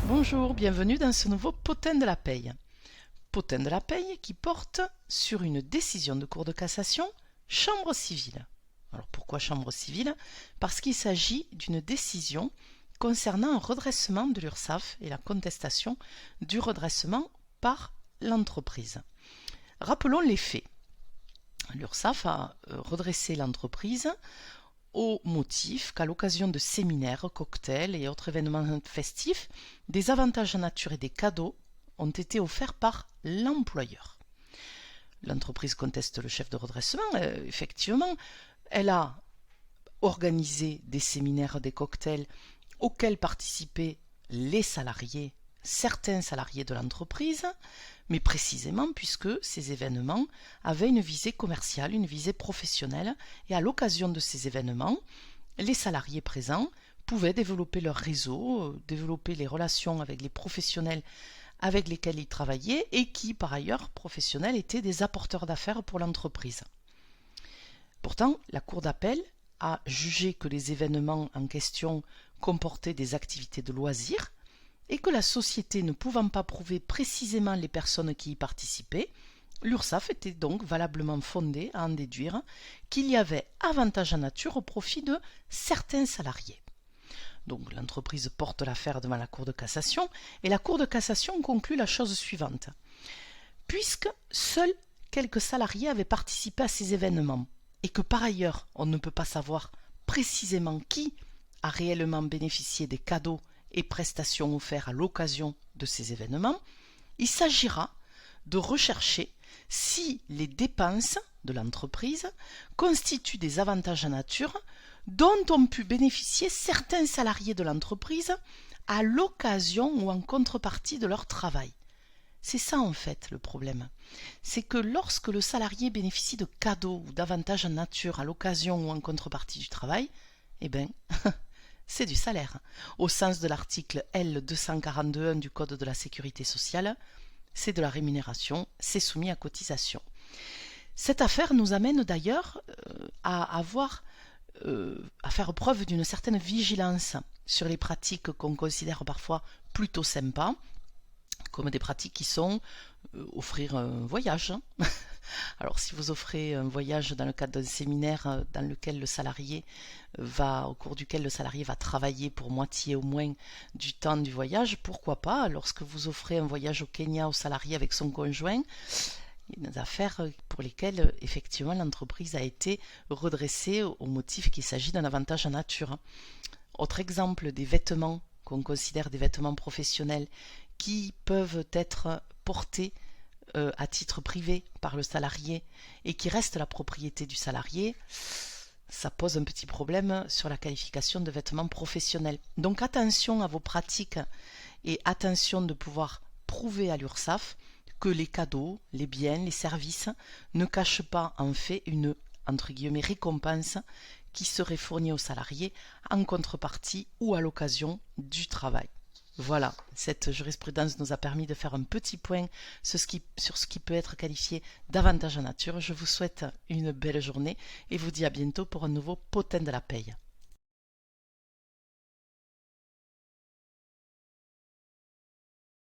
Bonjour, bienvenue dans ce nouveau potin de la paye. Potin de la paye qui porte sur une décision de cour de cassation, chambre civile. Alors pourquoi chambre civile? Parce qu'il s'agit d'une décision concernant un redressement de l'URSSAF et la contestation du redressement par l'entreprise. Rappelons les faits. L'URSSAF a redressé l'entreprise au motif qu'à l'occasion de séminaires, cocktails et autres événements festifs, des avantages en nature et des cadeaux ont été offerts par l'employeur. L'entreprise conteste le chef de redressement. Effectivement, elle a organisé des séminaires, des cocktails auxquels participaient les salariés, certains salariés de l'entreprise, mais précisément puisque ces événements avaient une visée commerciale, une visée professionnelle, et à l'occasion de ces événements, les salariés présents pouvaient développer leur réseau, développer les relations avec les professionnels avec lesquels ils travaillaient et qui, par ailleurs, professionnels, étaient des apporteurs d'affaires pour l'entreprise. Pourtant, la Cour d'appel a jugé que les événements en question comportaient des activités de loisirs et que la société ne pouvant pas prouver précisément les personnes qui y participaient, l'URSSAF était donc valablement fondée à en déduire qu'il y avait avantage en nature au profit de certains salariés. Donc l'entreprise porte l'affaire devant la Cour de cassation et la Cour de cassation conclut la chose suivante. Puisque seuls quelques salariés avaient participé à ces événements et que par ailleurs on ne peut pas savoir précisément qui a réellement bénéficié des cadeaux et prestations offertes à l'occasion de ces événements, il s'agira de rechercher si les dépenses de l'entreprise constituent des avantages en nature dont ont pu bénéficier certains salariés de l'entreprise à l'occasion ou en contrepartie de leur travail. C'est ça en fait le problème. C'est que lorsque le salarié bénéficie de cadeaux ou d'avantages en nature à l'occasion ou en contrepartie du travail, eh bien, c'est du salaire. Au sens de l'article L242.1 du Code de la sécurité sociale, c'est de la rémunération, c'est soumis à cotisation. Cette affaire nous amène d'ailleurs à faire preuve d'une certaine vigilance sur les pratiques qu'on considère parfois plutôt sympas, comme des pratiques qui sont offrir un voyage. Alors si vous offrez un voyage dans le cadre d'un séminaire dans lequel le salarié au cours duquel le salarié va travailler pour moitié au moins du temps du voyage, pourquoi pas? Lorsque vous offrez un voyage au Kenya au salarié avec son conjoint, il y a des affaires pour lesquelles effectivement l'entreprise a été redressée au motif qu'il s'agit d'un avantage en nature. Autre exemple, des vêtements qu'on considère des vêtements professionnels qui peuvent être portés à titre privé par le salarié et qui restent la propriété du salarié, ça pose un petit problème sur la qualification de vêtements professionnels. Donc attention à vos pratiques et attention de pouvoir prouver à l'URSSAF que les cadeaux, les biens, les services ne cachent pas en fait une entre guillemets récompense qui serait fournie aux salariés en contrepartie ou à l'occasion du travail. Voilà, cette jurisprudence nous a permis de faire un petit point sur ce qui peut être qualifié d'avantage en nature. Je vous souhaite une belle journée et vous dis à bientôt pour un nouveau potin de la paye.